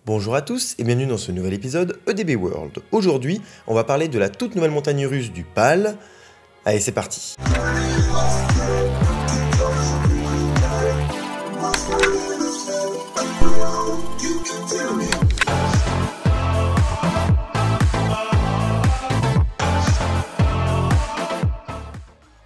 Bonjour à tous et bienvenue dans ce nouvel épisode EDB World. Aujourd'hui, on va parler de la toute nouvelle montagne russe du PAL. Allez, c'est parti.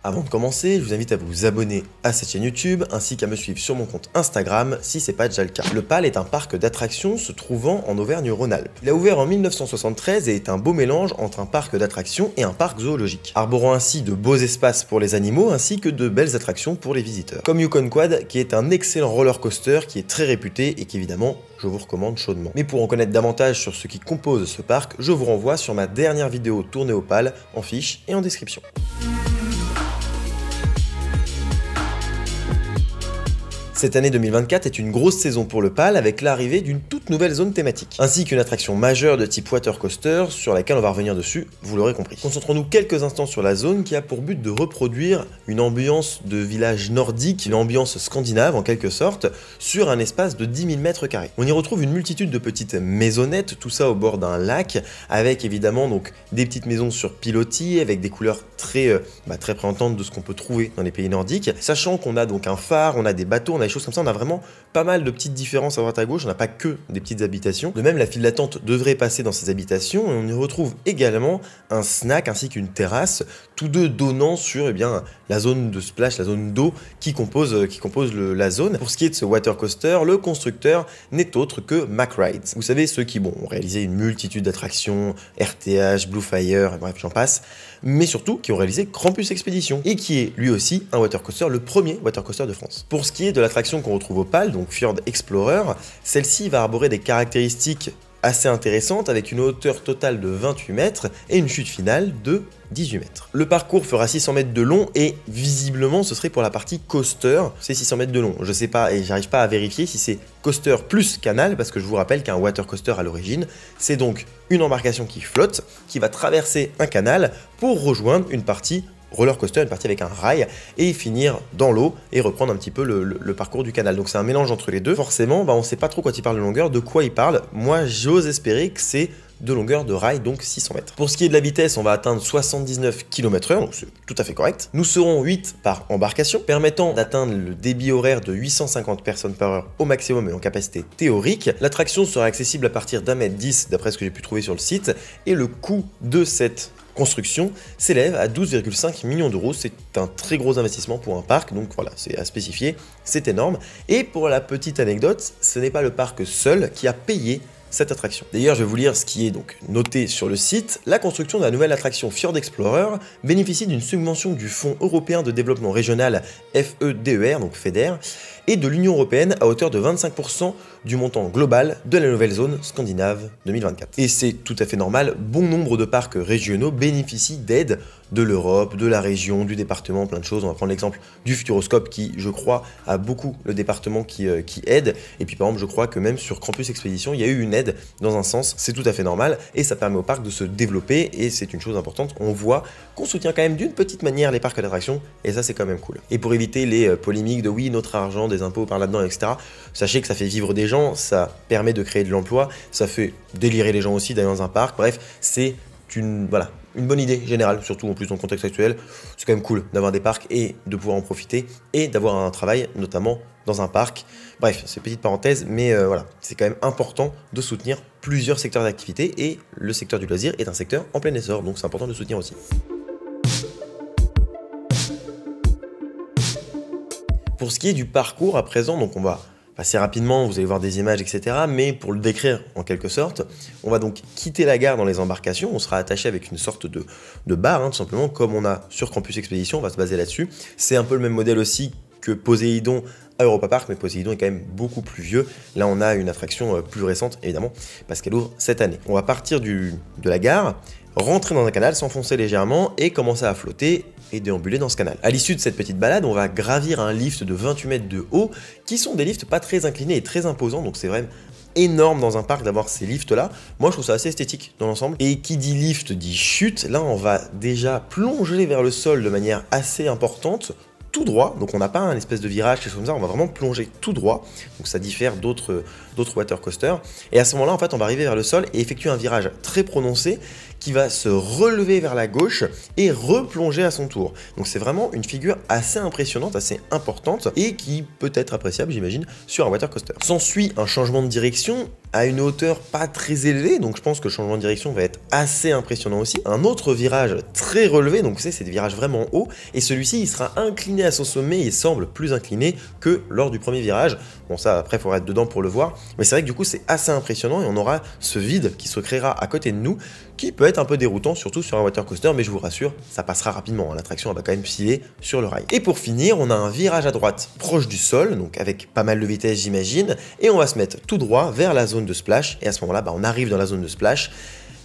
Avant de commencer, je vous invite à vous abonner à cette chaîne YouTube ainsi qu'à me suivre sur mon compte Instagram si c'est pas déjà le cas. Le PAL est un parc d'attractions se trouvant en Auvergne-Rhône-Alpes. Il a ouvert en 1973 et est un beau mélange entre un parc d'attractions et un parc zoologique, arborant ainsi de beaux espaces pour les animaux ainsi que de belles attractions pour les visiteurs. Comme Yukon Quad qui est un excellent roller coaster qui est très réputé et qu'évidemment je vous recommande chaudement. Mais pour en connaître davantage sur ce qui compose ce parc, je vous renvoie sur ma dernière vidéo tournée au PAL en fiche et en description. Cette année 2024 est une grosse saison pour le PAL avec l'arrivée d'une toute nouvelle zone thématique, ainsi qu'une attraction majeure de type water coaster sur laquelle on va revenir dessus, vous l'aurez compris. Concentrons-nous quelques instants sur la zone qui a pour but de reproduire une ambiance de village nordique, une ambiance scandinave en quelque sorte, sur un espace de 10 000 m². On y retrouve une multitude de petites maisonnettes, tout ça au bord d'un lac, avec évidemment donc des petites maisons sur pilotis, avec des couleurs très représentantes de ce qu'on peut trouver dans les pays nordiques, sachant qu'on a donc un phare, on a des bateaux, on a des choses comme ça, on a vraiment pas mal de petites différences à droite à gauche, on n'a pas que des petites habitations. De même, la file d'attente devrait passer dans ces habitations et on y retrouve également un snack ainsi qu'une terrasse, tous deux donnant sur la zone de splash, la zone d'eau qui compose la zone. Pour ce qui est de ce water coaster, le constructeur n'est autre que Mack Rides. Vous savez, ceux qui ont réalisé une multitude d'attractions, RTH, Blue Fire, bref, j'en passe, mais surtout qui ont réalisé Krampus Expedition et qui est lui aussi un water coaster, le premier water coaster de France. Pour ce qui est de l'attraction qu'on retrouve au PAL, donc Fjord Explorer, celle-ci va arborer des caractéristiques assez intéressantes avec une hauteur totale de 28 mètres et une chute finale de 18 mètres. Le parcours fera 600 mètres de long et visiblement ce serait pour la partie coaster, c'est 600 mètres de long. Je sais pas et j'arrive pas à vérifier si c'est coaster plus canal parce que je vous rappelle qu'un water coaster à l'origine, c'est donc une embarcation qui flotte, qui va traverser un canal pour rejoindre une partie roller coaster, une partie avec un rail, et finir dans l'eau et reprendre un petit peu le parcours du canal. Donc c'est un mélange entre les deux. Forcément, on ne sait pas trop quand il parle de longueur, de quoi il parle. Moi, j'ose espérer que c'est de longueur de rail, donc 600 mètres. Pour ce qui est de la vitesse, on va atteindre 79 km/h, donc c'est tout à fait correct. Nous serons 8 par embarcation, permettant d'atteindre le débit horaire de 850 personnes par heure au maximum et en capacité théorique. L'attraction sera accessible à partir d'1,10 m d'après ce que j'ai pu trouver sur le site, et le coût de cette construction s'élève à 12,5 millions d'euros. C'est un très gros investissement pour un parc, donc voilà, c'est à spécifier, c'est énorme. Et pour la petite anecdote, ce n'est pas le parc seul qui a payé cette attraction. D'ailleurs, je vais vous lire ce qui est donc noté sur le site. La construction de la nouvelle attraction Fjord Explorer bénéficie d'une subvention du Fonds européen de développement régional FEDER, donc FEDER, et de l'Union européenne à hauteur de 25% du montant global de la nouvelle zone scandinave 2024. Et c'est tout à fait normal, bon nombre de parcs régionaux bénéficient d'aides de l'Europe, de la région, du département, plein de choses. On va prendre l'exemple du Futuroscope qui, je crois, a beaucoup le département qui aide. Et puis par exemple, je crois que même sur Krampus Expedition, il y a eu une aide dans un sens, c'est tout à fait normal et ça permet au parc de se développer et c'est une chose importante. On voit qu'on soutient quand même d'une petite manière les parcs d'attractions et ça c'est quand même cool. Et pour éviter les polémiques de oui, notre argent, des impôts par là-dedans, etc., sachez que ça fait vivre des gens, ça permet de créer de l'emploi, ça fait délirer les gens aussi d'aller dans un parc, bref, c'est une bonne idée générale, surtout en plus dans le contexte actuel. C'est quand même cool d'avoir des parcs et de pouvoir en profiter et d'avoir un travail notamment dans un parc. Bref, c'est une petite parenthèse, mais voilà, c'est quand même important de soutenir plusieurs secteurs d'activité et le secteur du loisir est un secteur en plein essor, donc c'est important de le soutenir aussi. Pour ce qui est du parcours à présent, donc on va passer rapidement, vous allez voir des images, etc. Mais pour le décrire en quelque sorte, on va donc quitter la gare dans les embarcations, on sera attaché avec une sorte de bar, tout simplement, comme on a sur Krampus Expedition, on va se baser là-dessus. C'est un peu le même modèle aussi que Poséidon à Europa Park, mais Poséidon est quand même beaucoup plus vieux. Là, on a une attraction plus récente, évidemment, parce qu'elle ouvre cette année. On va partir de la gare, rentrer dans un canal, s'enfoncer légèrement et commencer à flotter et déambuler dans ce canal. À l'issue de cette petite balade, on va gravir un lift de 28 mètres de haut, qui sont des lifts pas très inclinés et très imposants, donc c'est vraiment énorme dans un parc d'avoir ces lifts là. Moi je trouve ça assez esthétique dans l'ensemble. Et qui dit lift dit chute, là on va déjà plonger vers le sol de manière assez importante, tout droit, donc on n'a pas un espèce de virage, quelque chose comme ça, on va vraiment plonger tout droit, donc ça diffère d'autres water coasters, et à ce moment-là, en fait, on va arriver vers le sol et effectuer un virage très prononcé qui va se relever vers la gauche et replonger à son tour. Donc c'est vraiment une figure assez impressionnante, assez importante, et qui peut être appréciable, j'imagine, sur un water coaster. S'ensuit un changement de direction à une hauteur pas très élevée, donc je pense que le changement de direction va être assez impressionnant aussi. Un autre virage très relevé, donc c'est des virages vraiment hauts, et celui-ci il sera incliné à son sommet et semble plus incliné que lors du premier virage. Bon ça après il faudra être dedans pour le voir, mais c'est vrai que du coup c'est assez impressionnant et on aura ce vide qui se créera à côté de nous, qui peut être un peu déroutant, surtout sur un water coaster, mais je vous rassure, ça passera rapidement, l'attraction va quand même filer sur le rail. Et pour finir, on a un virage à droite proche du sol, donc avec pas mal de vitesse j'imagine, et on va se mettre tout droit vers la zone de splash, et à ce moment-là, on arrive dans la zone de splash,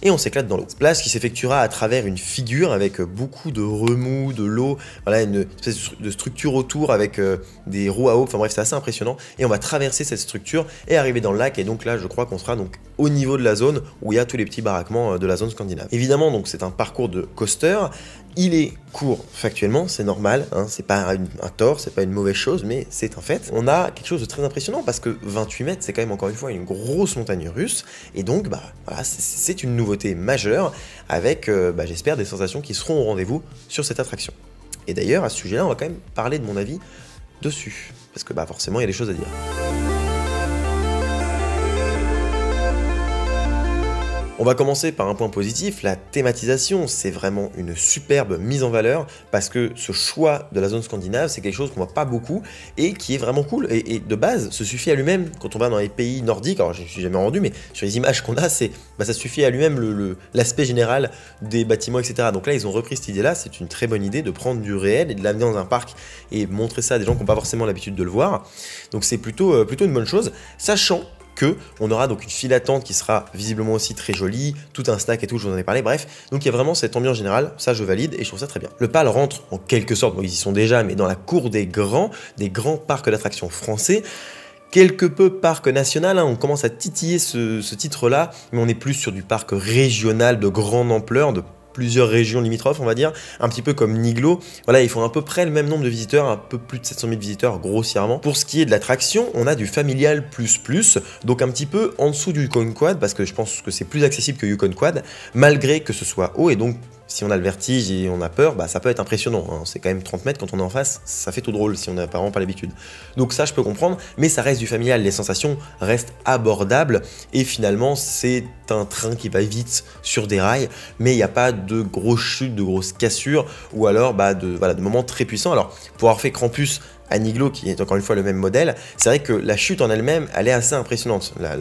et on s'éclate dans l'eau. Splash qui s'effectuera à travers une figure avec beaucoup de remous, de l'eau, voilà, une espèce de structure autour avec des roues à eau, enfin bref, c'est assez impressionnant. Et on va traverser cette structure et arriver dans le lac, et donc là, je crois qu'on sera donc au niveau de la zone où il y a tous les petits baraquements de la zone scandinave. Évidemment, donc c'est un parcours de coaster. Il est court factuellement, c'est normal, hein, c'est pas un tort, c'est pas une mauvaise chose, mais c'est un fait. On a quelque chose de très impressionnant parce que 28 mètres, c'est quand même encore une fois une grosse montagne russe, et donc voilà, c'est une nouveauté majeure avec, j'espère, des sensations qui seront au rendez-vous sur cette attraction. Et d'ailleurs, à ce sujet-là, on va quand même parler de mon avis dessus, parce que forcément, il y a des choses à dire. On va commencer par un point positif, la thématisation, c'est vraiment une superbe mise en valeur parce que ce choix de la zone scandinave, c'est quelque chose qu'on voit pas beaucoup et qui est vraiment cool et de base, se suffit à lui-même quand on va dans les pays nordiques, alors je ne suis jamais rendu, mais sur les images qu'on a, ça suffit à lui-même l'aspect général des bâtiments, etc. Donc là, ils ont repris cette idée-là, c'est une très bonne idée de prendre du réel et de l'amener dans un parc et montrer ça à des gens qui n'ont pas forcément l'habitude de le voir. Donc c'est plutôt une bonne chose, sachant on aura donc une file d'attente qui sera visiblement aussi très jolie, tout un stack et tout, je vous en ai parlé, bref. Donc il y a vraiment cette ambiance générale, ça je valide et je trouve ça très bien. Le PAL rentre en quelque sorte, bon ils y sont déjà, mais dans la cour des grands parcs d'attractions français. Quelque peu parc national, hein, on commence à titiller ce titre-là, mais on est plus sur du parc régional de grande ampleur, de plusieurs régions limitrophes, on va dire, un petit peu comme Niglo. Voilà, ils font à peu près le même nombre de visiteurs, un peu plus de 700 000 visiteurs grossièrement. Pour ce qui est de l'attraction, on a du familial plus, donc un petit peu en dessous du Yukon Quad, parce que je pense que c'est plus accessible que Yukon Quad, malgré que ce soit haut, et donc si on a le vertige et on a peur, ça peut être impressionnant, hein. C'est quand même 30 mètres quand on est en face, ça fait tout drôle si on n'a vraiment pas l'habitude. Donc ça je peux comprendre, mais ça reste du familial, les sensations restent abordables, et finalement c'est un train qui va vite sur des rails, mais il n'y a pas de grosses chutes, de grosses cassures, ou alors de moments très puissants. Alors pour avoir fait Krampus à Niglo, qui est encore une fois le même modèle, c'est vrai que la chute en elle-même, elle est assez impressionnante, la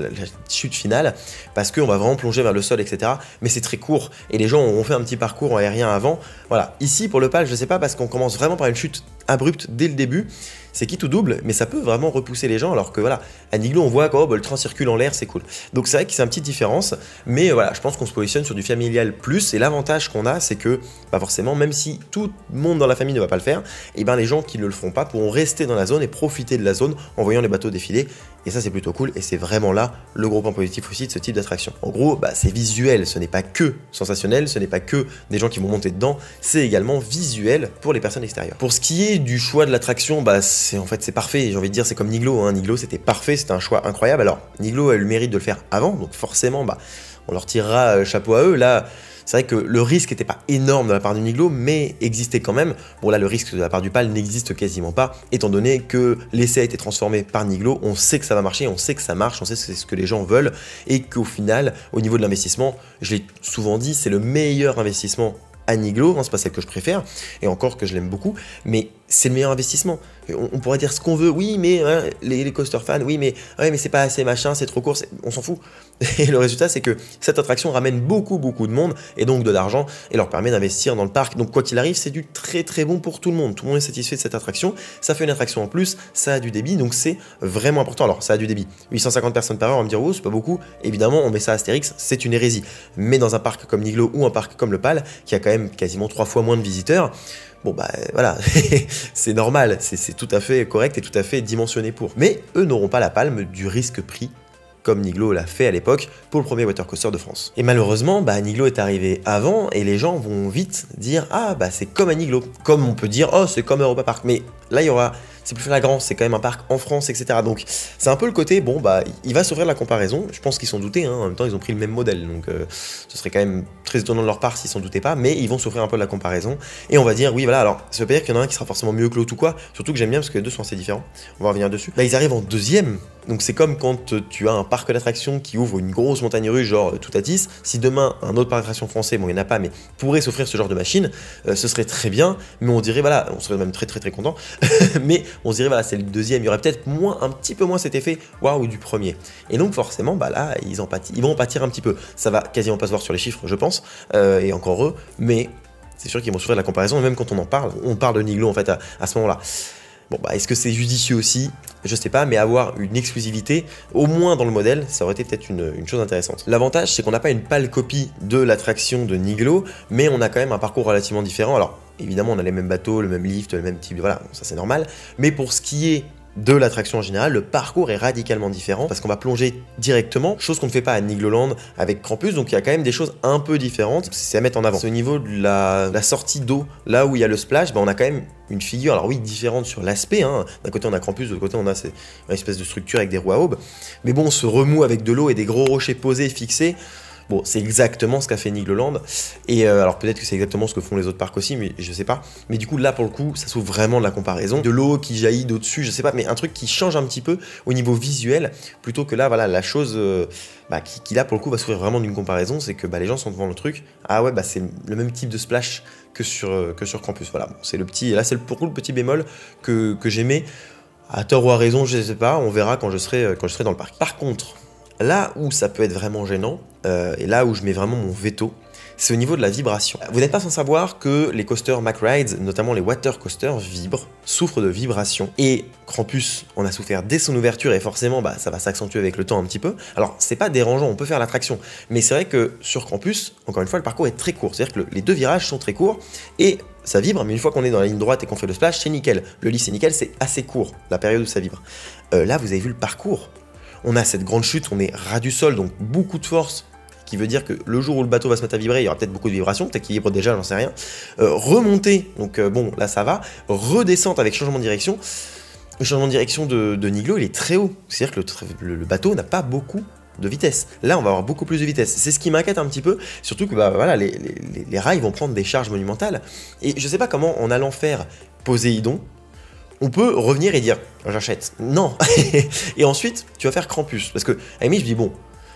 chute finale, parce qu'on va vraiment plonger vers le sol, etc. Mais c'est très court, et les gens ont fait un petit parcours aérien avant. Voilà, ici pour le PAL, je sais pas, parce qu'on commence vraiment par une chute abrupte dès le début, c'est qui tout double, mais ça peut vraiment repousser les gens, alors que voilà, à Niglo on voit que le train circule en l'air, c'est cool. Donc c'est vrai que c'est une petite différence, mais voilà, je pense qu'on se positionne sur du familial plus, et l'avantage qu'on a, c'est que, forcément, même si tout le monde dans la famille ne va pas le faire, et les gens qui ne le feront pas pourront rester dans la zone et profiter de la zone en voyant les bateaux défiler, et ça c'est plutôt cool, et c'est vraiment là le gros point positif aussi de ce type d'attraction. En gros, c'est visuel, ce n'est pas que sensationnel, ce n'est pas que des gens qui vont monter dedans, c'est également visuel pour les personnes extérieures. Pour ce qui est du choix de l'attraction, c'est parfait, j'ai envie de dire, c'est comme Niglo, hein. Niglo c'était parfait, c'était un choix incroyable. Alors Niglo a eu le mérite de le faire avant, donc forcément on leur tirera chapeau à eux. Là c'est vrai que le risque n'était pas énorme de la part du Niglo, mais existait quand même. Bon là le risque de la part du PAL n'existe quasiment pas, étant donné que l'essai a été transformé par Niglo, on sait que ça va marcher, on sait que ça marche, on sait que c'est ce que les gens veulent, et qu'au final, au niveau de l'investissement, je l'ai souvent dit, c'est le meilleur investissement à Niglo, c'est pas celle que je préfère, et encore que je l'aime beaucoup, mais c'est le meilleur investissement. On pourrait dire ce qu'on veut, oui, mais hein, les coaster fans, oui, mais c'est pas assez machin, c'est trop court, on s'en fout. Et le résultat, c'est que cette attraction ramène beaucoup de monde, et donc de l'argent, et leur permet d'investir dans le parc. Donc quoi qu'il arrive, c'est du très bon pour tout le monde. Tout le monde est satisfait de cette attraction, ça fait une attraction en plus, ça a du débit, donc c'est vraiment important. Alors ça a du débit, 850 personnes par heure, on va me dire, oh, c'est pas beaucoup. Évidemment, on met ça à Astérix, c'est une hérésie. Mais dans un parc comme Niglo ou un parc comme le PAL, qui a quand même quasiment 3 fois moins de visiteurs, voilà, c'est normal, c'est tout à fait correct et tout à fait dimensionné pour. Mais eux n'auront pas la palme du risque-prix comme Niglo l'a fait à l'époque pour le premier water coaster de France. Et malheureusement, Niglo est arrivé avant et les gens vont vite dire ah c'est comme un Niglo, comme on peut dire oh c'est comme Europa Park, mais là il y aura c'est plus flagrant, c'est quand même un parc en France, etc. Donc c'est un peu le côté, bon il va s'offrir la comparaison, je pense qu'ils s'en doutaient, hein. En même temps ils ont pris le même modèle, donc ce serait quand même très étonnant de leur part s'ils s'en doutaient pas, mais ils vont s'offrir un peu de la comparaison, et on va dire, oui voilà, alors ça veut pas dire qu'il y en a un qui sera forcément mieux que l'autre ou quoi, surtout que j'aime bien parce que les deux sont assez différents, on va revenir dessus. Là ils arrivent en deuxième, donc c'est comme quand tu as un parc d'attractions qui ouvre une grosse montagne russe, genre Toutatis, si demain un autre parc d'attractions français, bon il n'y en a pas, mais pourrait s'offrir ce genre de machine, ce serait très bien, mais on dirait, voilà, on serait même très content, mais on se dirait, voilà, c'est le deuxième, il y aurait peut-être un petit peu moins cet effet waouh du premier. Et donc forcément, là, ils vont en pâtir un petit peu. Ça va quasiment pas se voir sur les chiffres, je pense, et encore eux, mais c'est sûr qu'ils vont souffrir de la comparaison, et même quand on parle de Niglo en fait à ce moment-là. Bon, est-ce que c'est judicieux aussi? Je sais pas, mais avoir une exclusivité, au moins dans le modèle, ça aurait été peut-être une chose intéressante. L'avantage, c'est qu'on n'a pas une pâle copie de l'attraction de Niglo, mais on a quand même un parcours relativement différent. Alors, évidemment, on a les mêmes bateaux, le même lift, le même type, voilà, bon, ça c'est normal. Mais pour ce qui est de l'attraction en général, le parcours est radicalement différent parce qu'on va plonger directement, chose qu'on ne fait pas à Nigloland avec Krampus, donc il y a quand même des choses un peu différentes, c'est à mettre en avant. C'est au niveau de la sortie d'eau, là où il y a le splash, on a quand même une figure, alors oui, différente sur l'aspect, hein. D'un côté on a Krampus, de l'autre côté on a une espèce de structure avec des roues à aubes, mais bon, on se remue avec de l'eau et des gros rochers posés, fixés. Bon, c'est exactement ce qu'a fait Nigloland, et alors peut-être que c'est exactement ce que font les autres parcs aussi, mais je sais pas. Mais du coup, là pour le coup, ça s'ouvre vraiment de la comparaison. De l'eau qui jaillit d'au-dessus, je sais pas, mais un truc qui change un petit peu au niveau visuel, plutôt que là, voilà, la chose qui là pour le coup va s'ouvrir vraiment d'une comparaison, c'est que les gens sont devant le truc, ah ouais, c'est le même type de splash que sur Krampus, voilà. Bon, c'est le petit, là c'est pour le petit bémol que j'aimais, à tort ou à raison, je sais pas, on verra quand je serai dans le parc. Par contre, là où ça peut être vraiment gênant, et là où je mets vraiment mon veto, c'est au niveau de la vibration. Vous n'êtes pas sans savoir que les coasters Mack Rides, notamment les water coasters, souffrent de vibrations. Et Krampus en a souffert dès son ouverture, et forcément ça va s'accentuer avec le temps un petit peu. Alors c'est pas dérangeant, on peut faire l'attraction, mais c'est vrai que sur Krampus, encore une fois, le parcours est très court. C'est-à-dire que les deux virages sont très courts, et ça vibre, mais une fois qu'on est dans la ligne droite et qu'on fait le splash, c'est nickel. Le lit c'est nickel, c'est assez court, la période où ça vibre. Là vous avez vu le parcours. On a cette grande chute, on est ras du sol, donc beaucoup de force, qui veut dire que le jour où le bateau va se mettre à vibrer, il y aura peut-être beaucoup de vibrations, peut-être qu'il vibre déjà, j'en sais rien. Remonter, donc bon, là ça va. Redescente avec changement de direction. Le changement de direction de Niglo, il est très haut. C'est-à-dire que le bateau n'a pas beaucoup de vitesse. Là, on va avoir beaucoup plus de vitesse. C'est ce qui m'inquiète un petit peu, surtout que voilà, les rails vont prendre des charges monumentales. Et je sais pas comment, en allant faire Poséidon, on peut revenir et dire j'achète. Non. Et ensuite, tu vas faire Krampus. Parce que, à la limite, je dis bon,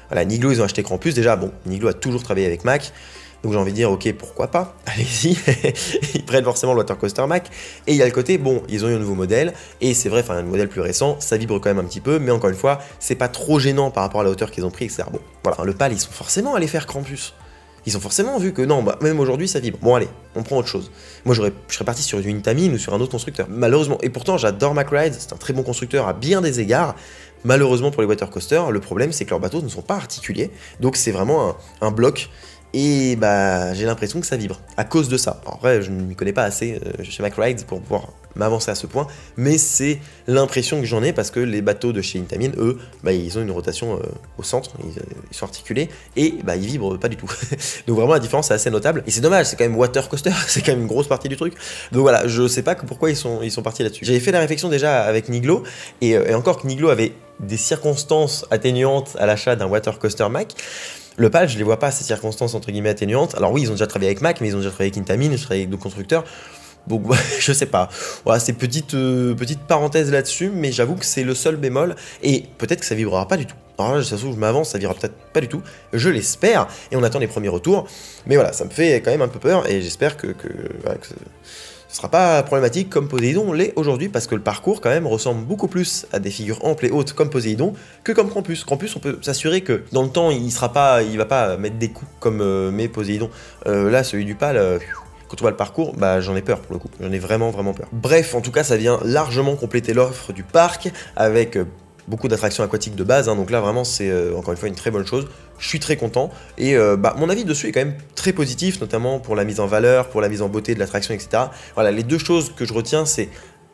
voilà, Niglo, ils ont acheté Krampus. Déjà, bon, Niglo a toujours travaillé avec Mack. Donc j'ai envie de dire, ok, pourquoi pas, allez-y. Ils prennent forcément le Water Coaster Mack. Et il y a le côté, bon, ils ont eu un nouveau modèle. Et c'est vrai, un modèle plus récent, ça vibre quand même un petit peu. Mais encore une fois, c'est pas trop gênant par rapport à la hauteur qu'ils ont pris, etc. Bon, voilà, le PAL, ils sont forcément allés faire Krampus. Ils ont forcément vu que non, même aujourd'hui ça vibre. Bon allez, on prend autre chose. Moi je serais parti sur une Intamin ou sur un autre constructeur. Malheureusement, et pourtant j'adore Mack Rides, c'est un très bon constructeur à bien des égards. Malheureusement pour les water coasters, le problème c'est que leurs bateaux ne sont pas articulés. Donc c'est vraiment un bloc. Et j'ai l'impression que ça vibre à cause de ça. En vrai, je ne m'y connais pas assez chez Mack Rides pour pouvoir m'avancer à ce point, mais c'est l'impression que j'en ai parce que les bateaux de chez Intamin, eux, ils ont une rotation au centre, ils sont articulés et ils vibrent pas du tout. Donc vraiment la différence est assez notable et c'est dommage, c'est quand même water coaster, c'est quand même une grosse partie du truc. Donc voilà, je sais pas pourquoi ils sont partis là-dessus. J'avais fait la réflexion déjà avec Niglo et encore que Niglo avait des circonstances atténuantes à l'achat d'un water coaster Mack. Le PAL, je les vois pas, ces circonstances entre guillemets atténuantes. Alors oui, ils ont déjà travaillé avec Mack, mais ils ont déjà travaillé avec Intamin, ils ont travaillé avec d'autres constructeurs. Donc je sais pas. Voilà, c'est petite parenthèse là-dessus, mais j'avoue que c'est le seul bémol. Et peut-être que ça vibrera pas du tout. Alors là, ça se trouve, je m'avance, ça vibrera peut-être pas du tout. Je l'espère. Et on attend les premiers retours. Mais voilà, ça me fait quand même un peu peur. Et j'espère que ce sera pas problématique comme Poséidon l'est aujourd'hui, parce que le parcours quand même ressemble beaucoup plus à des figures amples et hautes comme Poséidon que comme Krampus. Krampus, on peut s'assurer que dans le temps, il va pas mettre des coups comme met Poséidon. Là, celui du PAL, quand on voit le parcours, j'en ai peur pour le coup. J'en ai vraiment peur. Bref, en tout cas, ça vient largement compléter l'offre du parc avec beaucoup d'attractions aquatiques de base, donc là vraiment c'est encore une fois une très bonne chose. Je suis très content et mon avis dessus est quand même très positif, notamment pour la mise en valeur, pour la mise en beauté de l'attraction, etc. Voilà, les deux choses que je retiens, c'est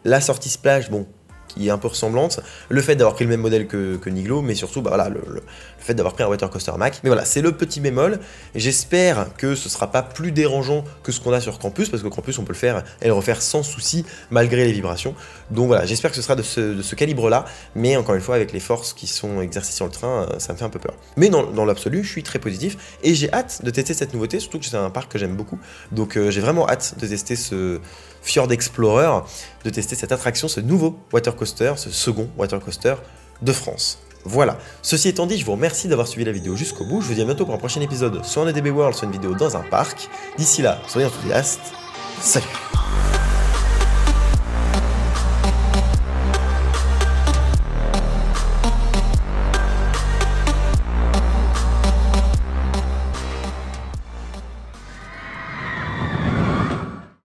la sortie splash, bon, qui est un peu ressemblante, le fait d'avoir pris le même modèle que Niglo, mais surtout bah, voilà, le fait d'avoir pris un water coaster Mack. Mais voilà, c'est le petit bémol. J'espère que ce sera pas plus dérangeant que ce qu'on a sur Campus, parce que Campus on peut le faire et le refaire sans souci malgré les vibrations. Donc voilà, j'espère que ce sera de ce calibre-là, mais encore une fois avec les forces qui sont exercées sur le train, ça me fait un peu peur. Mais dans l'absolu, je suis très positif et j'ai hâte de tester cette nouveauté, surtout que c'est un parc que j'aime beaucoup. Donc j'ai vraiment hâte de tester ce Fjord Explorer, de tester cette attraction, ce nouveau water coaster, ce second water coaster de France. Voilà, ceci étant dit, je vous remercie d'avoir suivi la vidéo jusqu'au bout, je vous dis à bientôt pour un prochain épisode, soit en EDB World, soit une vidéo dans un parc. D'ici là, soyez enthousiastes, salut!